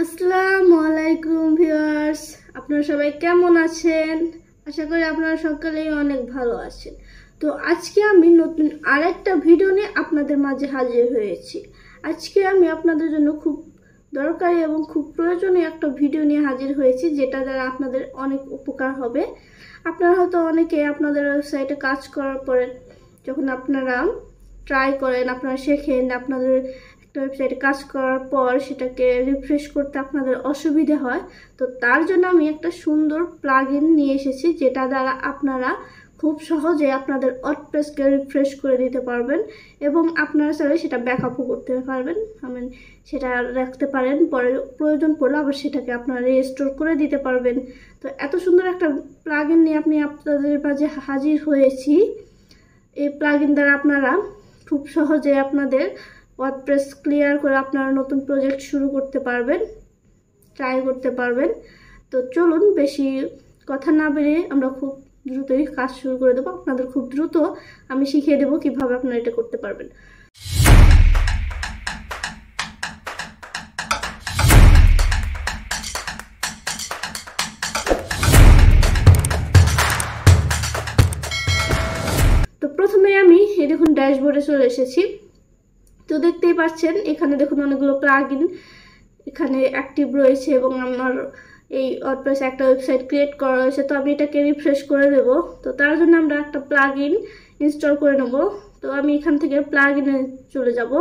আসসালামু আলাইকুম ভিউয়ার্স, আপনারা সবাই কেমন আছেন? আশা করি আপনারা সকলেই অনেক ভালো আছেন। তো আজকে আমি নতুন আরেকটা ভিডিও নিয়ে আপনাদের মাঝে হাজির হয়েছি। আজকে আমি আপনাদের জন্য খুব দরকারি এবং খুব প্রয়োজনীয় একটা ভিডিও নিয়ে হাজির হয়েছি, যেটা দ্বারা আপনাদের অনেক উপকার হবে। আপনারা হয়তো অনেকে আপনাদের ওয়েবসাইটে কাজ করার পরে যখন আপনারা ট্রাই করেন, আপনারা শেখেন, আপনাদের ওয়েবসাইটে কাজ করার পর সেটাকে রিফ্রেশ করতে আপনাদের অসুবিধা হয়। তো তার জন্য আমি একটা সুন্দর প্লাগইন নিয়ে এসেছি, যেটা দ্বারা আপনারা খুব সহজে আপনাদের ওয়ার্ডপ্রেসকে রিফ্রেশ করে দিতে পারবেন এবং আপনারা চাইলে সেটা ব্যাকআপও করতে পারবেন। সেটা রাখতে পারেন, পরে প্রয়োজন পড়লে আবার সেটাকে আপনারা রিস্টোর করে দিতে পারবেন। তো এত সুন্দর একটা প্লাগইন নিয়ে আপনাদের মাঝে হাজির হয়েছি। এই প্লাগইন দ্বারা আপনারা খুব সহজে আপনাদের ওয়ার্ডপ্রেস ক্লিয়ার করে আপনারা নতুন প্রজেক্ট শুরু করতে পারবেন, ট্রাই করতে পারবেন। তো চলুন বেশি কথা না বেরিয়ে আমরা খুব দ্রুতই কাজ শুরু করে দেবো। আপনাদের খুব দ্রুত আমি শিখিয়ে দেবো কিভাবে আপনারা এটা করতে পারবেন। তো প্রথমে আমি এই দেখুন ড্যাশবোর্ডে চলে এসেছি। তো দেখতেই পাচ্ছেন এখানে দেখুন অনেকগুলো প্লাগইন এখানে অ্যাক্টিভ রয়েছে এবং আমার এই ওয়ার্ডপ্রেস একটা ওয়েবসাইট ক্রিয়েট করা হয়েছে। তো আমি এটাকে রিফ্রেশ করে দেব। তো তার জন্য আমরা একটা প্লাগইন ইনস্টল করে নেব। তো আমি এখান থেকে প্লাগইনে চলে যাব।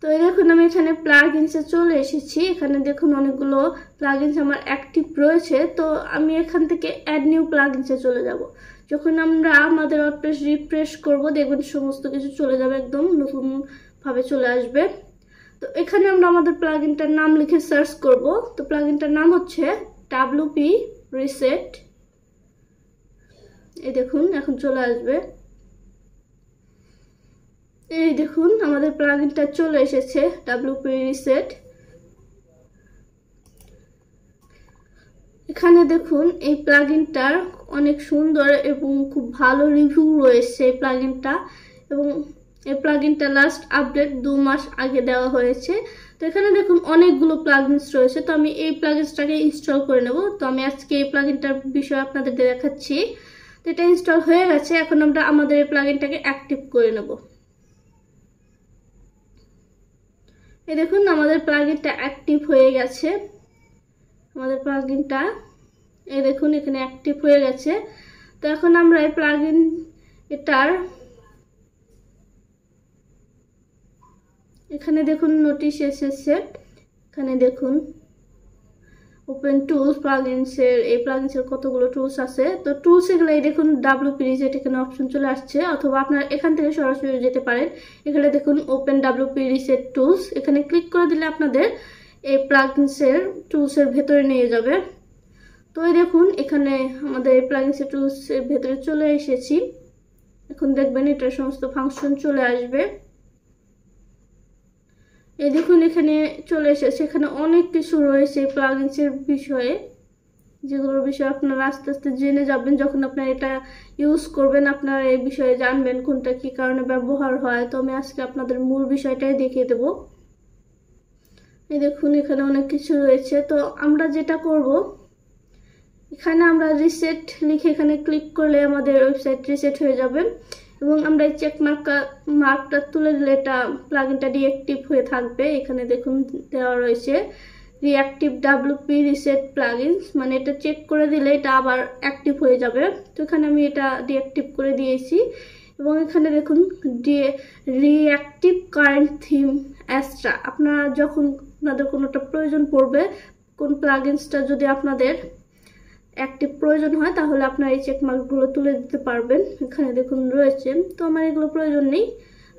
তো এই দেখুন আমি এখানে প্লাগইনসে চলে এসেছি। এখানে দেখুন অনেকগুলো প্লাগইনস আমার অ্যাক্টিভ রয়েছে। তো আমি এখান থেকে অ্যাড নিউ প্লাগইনসে চলে যাব। যখন আমরা আমাদের ওয়ার্ডপ্রেস রিফ্রেশ করব, দেখবেন সমস্ত কিছু চলে যাবে, একদম নতুন ভাবে চলে আসবে। তো এখানে আমরা আমাদের প্লাগইনটার নাম লিখে সার্চ করব। তো প্লাগইনটার নাম হচ্ছে WP রিসেট। এই দেখুন এখন চলে আসবে। এই দেখুন আমাদের প্লাগইনটা চলে এসেছে, WP রিসেট। এখানে দেখুন এই প্লাগইনটার অনেক সুন্দর এবং খুব ভালো রিভিউ রয়েছে এই প্লাগইনটা, এবং এই প্লাগইনটা লাস্ট আপডেট 2 মাস আগে দেওয়া হয়েছে। তো এখানে দেখুন অনেকগুলো প্লাগইনস রয়েছে। তো আমি এই প্লাগইনসটাকে ইনস্টল করে নেব। তো আমি আজকে এই প্লাগইনটার বিষয়ে আপনাদের দেখাচ্ছি। তো এটা ইনস্টল হয়ে গেছে। এখন আমরা আমাদের এই প্লাগইনটাকে অ্যাক্টিভ করে নেব। এই দেখুন আমাদের প্লাগইনটা অ্যাক্টিভ হয়ে গেছে। আমাদের প্লাগইনটা এই দেখুন এখানে অ্যাক্টিভ হয়ে গেছে। তো এখন আমরা এই প্লাগইন এটার এখানে দেখুন নোটিশ এসেছে। এখানে দেখুন ওপেন টুলস প্লাগইনসের, এই প্লাগইনসের কতগুলো টুলস আছে। তো টুলস এগুলো এই দেখুন WP রিসেট এখানে অপশন চলে আসছে, অথবা আপনারা এখান থেকে সরাসরি যেতে পারেন। এখানে দেখুন ওপেন WP রিসেট টুলস, এখানে ক্লিক করে দিলে আপনাদের এই প্লাগইনসের টুলসের ভেতরে নিয়ে যাবে। তো এই দেখুন এখানে আমাদের এই প্লাগইনসের টুলসের ভেতরে চলে এসেছি। এখন দেখবেন এটার সমস্ত ফাংশন চলে আসবে। এই দেখুন এখানে চলে এসেছে। এখানে অনেক কিছু রয়েছে প্লাগইনসের বিষয়ে, যেগুলোর বিষয়ে আপনারা আস্তে আস্তে জেনে যাবেন। যখন আপনারা এটা ইউজ করবেন আপনারা এই বিষয়ে জানবেন কোনটা কি কারণে ব্যবহার হয়। তো আমি আজকে আপনাদের মূল বিষয়টাই দেখিয়ে দেব। এই দেখুন এখানে অনেক কিছু রয়েছে। তো আমরা যেটা করব, এখানে আমরা রিসেট লিখে এখানে ক্লিক করলে আমাদের ওয়েবসাইট রিসেট হয়ে যাবে এবং আমরা এই চেক মার্কটা তুলে দিলে এটা প্লাগইনটা ডিঅ্যাক্টিভ হয়ে থাকবে। এখানে দেখুন দেওয়া রয়েছে রিঅ্যাক্টিভ WP রিসেট প্লাগইনস, মানে এটা চেক করে দিলে এটা আবার অ্যাক্টিভ হয়ে যাবে। তো এখানে আমি এটা ডিঅ্যাক্টিভ করে দিয়েছি এবং এখানে দেখুন রিঅ্যাক্টিভ কারেন্ট থিম এক্সট্রা। আপনারা যখন আপনাদের কোনোটা প্রয়োজন পড়বে, কোন প্লাগইনসটা যদি আপনাদের অ্যাক্টিভ প্রয়োজন হয়, তাহলে আপনার এই চেকমার্কগুলো তুলে দিতে পারবেন। এখানে দেখুন রয়েছে। তো আমার এগুলো প্রয়োজন নেই,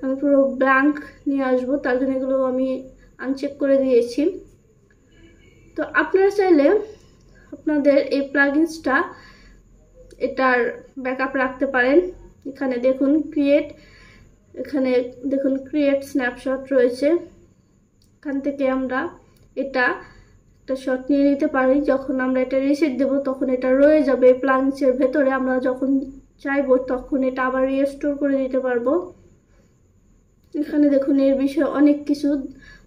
আমি পুরো ব্ল্যাঙ্ক নিয়ে আসবো, তার জন্য এগুলো আমি আনচেক করে দিয়েছি। তো আপনারা চাইলে আপনাদের এই প্লাগইনসটা এটার ব্যাকআপ রাখতে পারেন। এখানে দেখুন এখানে দেখুন ক্রিয়েট স্ন্যাপশট রয়েছে। এখান থেকে আমরা এটা একটা শট নিয়ে নিতে পারি। যখন আমরা এটা রিসেট দেব তখন এটা রয়ে যাবে প্লাগইনসের ভেতরে। আমরা যখন চাইবো তখন এটা আবার রিস্টোর করে দিতে পারবো। এখানে দেখুন এর বিষয়ে অনেক কিছু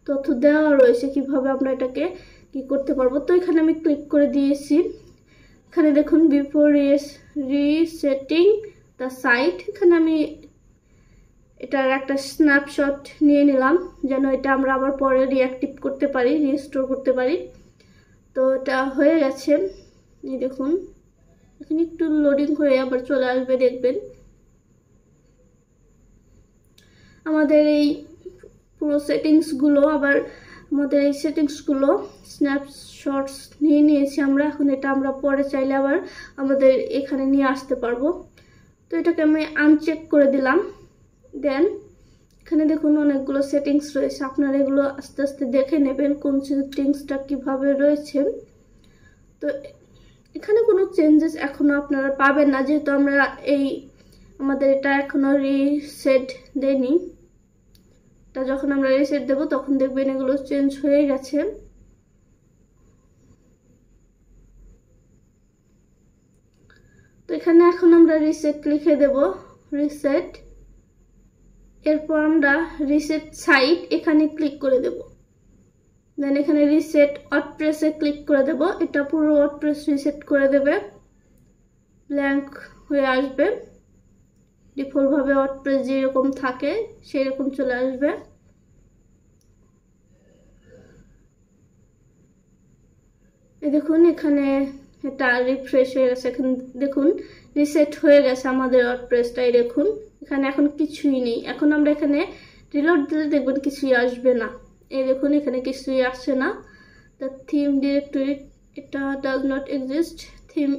তথ্য দেওয়া রয়েছে কিভাবে আমরা এটাকে কি করতে পারবো। তো এখানে আমি ক্লিক করে দিয়েছি। এখানে দেখুন বিফোর রিসেটিং দ্য সাইট, এখানে আমি এটার একটা স্ন্যাপশট নিয়ে নিলাম যেন এটা আমরা আবার পরে রিঅ্যাক্টিভ করতে পারি, রিস্টোর করতে পারি। তো এটা হয়ে গেছে, এই দেখুন এখানে একটু লোডিং হয়ে আবার চলে আসবে, দেখবেন আমাদের এই পুরো সেটিংসগুলো আবার আমাদের এই সেটিংসগুলো স্ন্যাপশটস নিয়ে নিয়েছি আমরা। এখন এটা আমরা পরে চাইলে আবার আমাদের এখানে নিয়ে আসতে পারবো। তো এটাকে আমি আনচেক করে দিলাম। দেন এখানে দেখুন অনেকগুলো সেটিংস রয়েছে, আপনারা এগুলো আস্তে আস্তে দেখে নেবেন কোন সেটিংসটা কিভাবে রয়েছে। তো এখানে কোনো চেঞ্জেস এখনো আপনারা পাবেন না, যেহেতু আমরা আমাদের এটা এখনো রিসেট দেয়নি। তা যখন আমরা রিসেট দেব তখন দেখবেন এগুলো চেঞ্জ হয়ে গেছে। তো এখানে এখন আমরা রিসেট লিখে দেব, রিসেট। এরপর আমরা রিসেট সাইট এখানে ক্লিক করে দেব। দেন এখানে রিসেট ওয়ার্ডপ্রেসে ক্লিক করে দেব, এটা পুরো ওয়ার্ডপ্রেস রিসেট করে দেবে, ব্ল্যাঙ্ক হয়ে আসবে। ডিফল্ট ভাবে ওয়ার্ডপ্রেস যেরকম থাকে সেই রকম চলে আসবে। এই দেখুন এখানে এটা রিফ্রেশ হয়ে গেছে, এখানে দেখুন রিসেট হয়ে গেছে আমাদের ওয়ার্ডপ্রেসটাই। দেখুন এখানে এখন কিছুই নেই। এখন আমরা এখানে রিলোড দিলে দেখবেন কিছুই আসবে না। এই দেখুন এখানে কিছুই আসছে না। দ্য থিম ডিরেক্টরি, এটা ডাজ নট এক্সিস্ট।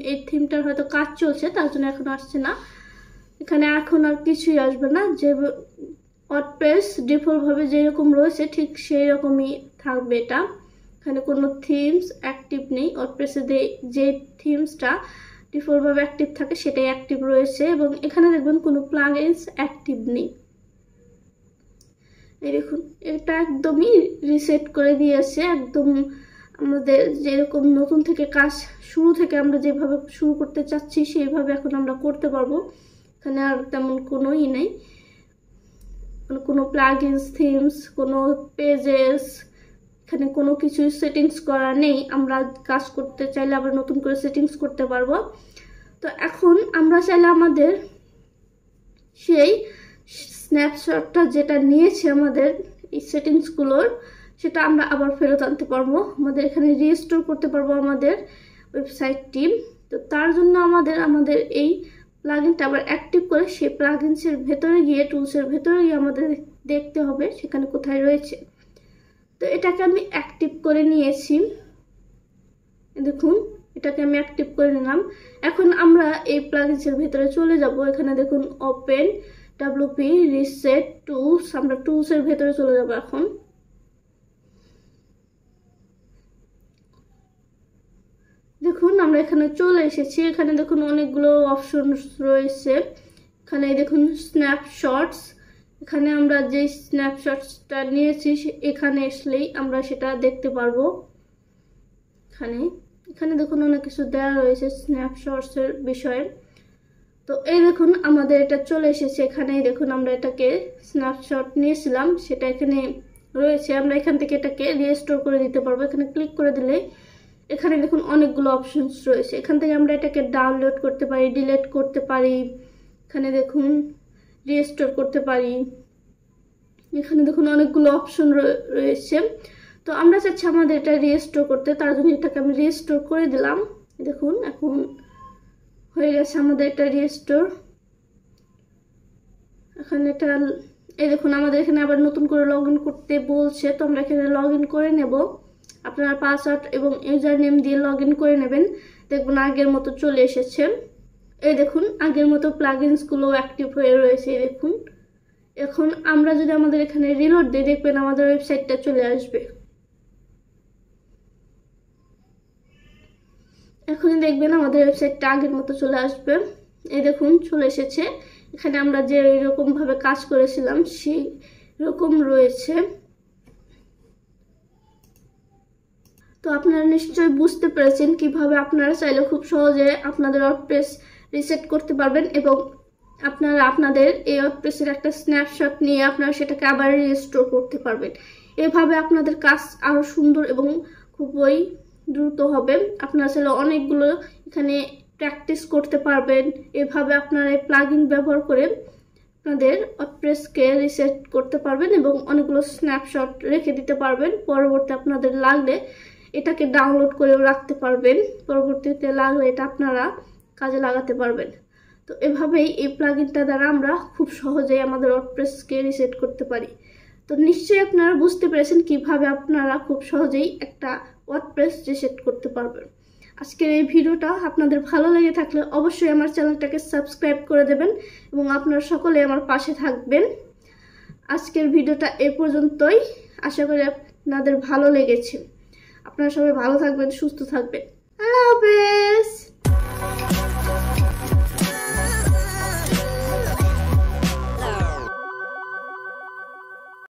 এই থিমটার হয়তো কাজ চলছে তার জন্য এখন আসছে না। এখানে এখন আর কিছুই আসবে না, যে ওয়ার্ডপ্রেস ডিফল্ট ভাবে যেরকম রয়েছে ঠিক সেই রকমই থাকবে এটা। এখানে কোনো থিমস অ্যাক্টিভ নেই, ওয়ার্ডপ্রেসে যে থিমসটা ডিফল্ট ভাবে অ্যাক্টিভ থাকে সেটাই অ্যাক্টিভ রয়েছে, এবং এখানে দেখবেন কোনো প্লাগইনস অ্যাক্টিভ নেই। এই দেখুন এটা একদমই রিসেট করে দিয়েছে, একদম আমাদের যেরকম নতুন থেকে কাজ শুরু থেকে আমরা যেভাবে শুরু করতে চাচ্ছি সেইভাবে এখন আমরা করতে পারবো। এখানে আর তেমন কোনোই নেই, কোনো প্লাগইনস, থিমস, কোনো পেজেস, এখানে কোনো কিছু সেটিংস করা নেই। আমরা কাজ করতে চাইলে আবার নতুন করে সেটিংস করতে পারবো। তো এখন আমরা চাইলে আমাদের সেই স্ন্যাপশটটা যেটা নিয়েছে আমাদের এই সেটিংসগুলোর, সেটা আমরা আবার ফেরত আনতে পারবো, আমাদের এখানে রিস্টোর করতে পারবো আমাদের ওয়েবসাইটটি। তো তার জন্য আমাদের এই প্লাগইনটা আবার অ্যাক্টিভ করে সেই প্লাগইনসের ভেতরে গিয়ে, টুলসের ভেতরে গিয়ে আমাদের দেখতে হবে সেখানে কোথায় রয়েছে। তো এটাকে আমি অ্যাক্টিভ করে নিয়েছি, দেখুন এটাকে আমি অ্যাক্টিভ করে নিলাম। এখন আমরা এই প্লাগইনসের ভেতরে চলে যাব। এখানে দেখুন ওপেন WP রিসেট টুলস, আমরা টুলসের ভেতরে চলে যাব। এখন দেখুন আমরা এখানে চলে এসেছি। এখানে দেখুন অনেকগুলো অপশন রয়েছে। এখানে দেখুন স্ন্যাপশটস, এখানে আমরা যে স্ন্যাপশটসটা নিয়েছি এখানে আসলেই আমরা সেটা দেখতে পারবো। এখানে দেখুন অনেক কিছু দেওয়া রয়েছে স্ন্যাপশটসের বিষয়ে। তো এই দেখুন আমাদের এটা চলে এসেছে। এখানে দেখুন আমরা এটাকে স্ন্যাপশট নিয়েছিলাম, সেটা এখানে রয়েছে। আমরা এখান থেকে এটাকে রিস্টোর করে দিতে পারবো। এখানে ক্লিক করে দিলে এখানে দেখুন অনেকগুলো অপশনস রয়েছে। এখান থেকে আমরা এটাকে ডাউনলোড করতে পারি, ডিলিট করতে পারি, এখানে দেখুন রিস্টোর করতে পারি। এখানে দেখুন অনেকগুলো অপশন রয়েছে। তো আমরা চাচ্ছি আমাদের এটা রিস্টোর করতে, তার জন্য এটাকে আমি রিস্টোর করে দিলাম। দেখুন এখন হয়ে গেছে আমাদের এটা রিস্টোর। এখানে এটা এই দেখুন আমাদের এখানে আবার নতুন করে লগ ইন করতে বলছে, তো আমরা এখানে লগ ইন করে নেব। আপনার পাসওয়ার্ড এবং ইউজার নেম দিয়ে লগ ইন করে নেবেন, দেখুন আগের মতো চলে এসেছে। এই দেখুন আগের মতো প্লাগইনসগুলো অ্যাক্টিভ হয়ে রয়েছে। এই দেখুন এখন আমরা যদি আমাদের এখানে রিলোড দিই দেখবেন আমাদের ওয়েবসাইটটা চলে আসবে। এখনই দেখবেন আমাদের ওয়েবসাইটটা আগের মতো চলে আসবে। এই দেখুন চলে এসেছে। এখানে আমরা যে এরকম ভাবে কাজ করেছিলাম সেই রকম রয়েছে। তো আপনারা নিশ্চয়ই বুঝতে পেরেছেন কিভাবে আপনারা চাইলে খুব সহজে আপনাদের ওয়ার্ডপ্রেস রিসেট করতে পারবেন এবং আপনারা আপনাদের এই ওয়ার্ডপ্রেসের একটা স্ন্যাপশট নিয়ে আপনারা সেটাকে আবার রিস্টোর করতে পারবেন। এভাবে আপনাদের কাজ আরও সুন্দর এবং খুবই দ্রুত হবে। আপনারা চাইলে অনেকগুলো এখানে প্র্যাকটিস করতে পারবেন। এভাবে আপনারা এই প্লাগইন ব্যবহার করে আপনাদের ওয়ার্ডপ্রেসকে রিসেট করতে পারবেন এবং অনেকগুলো স্ন্যাপশট রেখে দিতে পারবেন। পরবর্তী আপনাদের লাগলে এটাকে ডাউনলোড করেও রাখতে পারবেন, পরবর্তীতে লাগলে এটা আপনারা কাজে লাগাতে পারবেন। তো এভাবেই এই প্লাগইনটা দ্বারা আমরা খুব সহজেই আমাদের ওয়ার্ডপ্রেসকে রিসেট করতে পারি। তো নিশ্চয়ই আপনারা বুঝতে পেরেছেন কিভাবে আপনারা খুব সহজেই একটা ওয়ার্ডপ্রেস রিসেট করতে পারবেন। আজকের এই ভিডিওটা আপনাদের ভালো লেগে থাকলে অবশ্যই আমার চ্যানেলটাকে সাবস্ক্রাইব করে দেবেন এবং আপনারা সকলে আমার পাশে থাকবেন। আজকের ভিডিওটা এ পর্যন্তই, আশা করি আপনাদের ভালো লেগেছে। আপনারা সবাই ভালো থাকবেন, সুস্থ থাকবেন। আল্লাহ হাফেজ।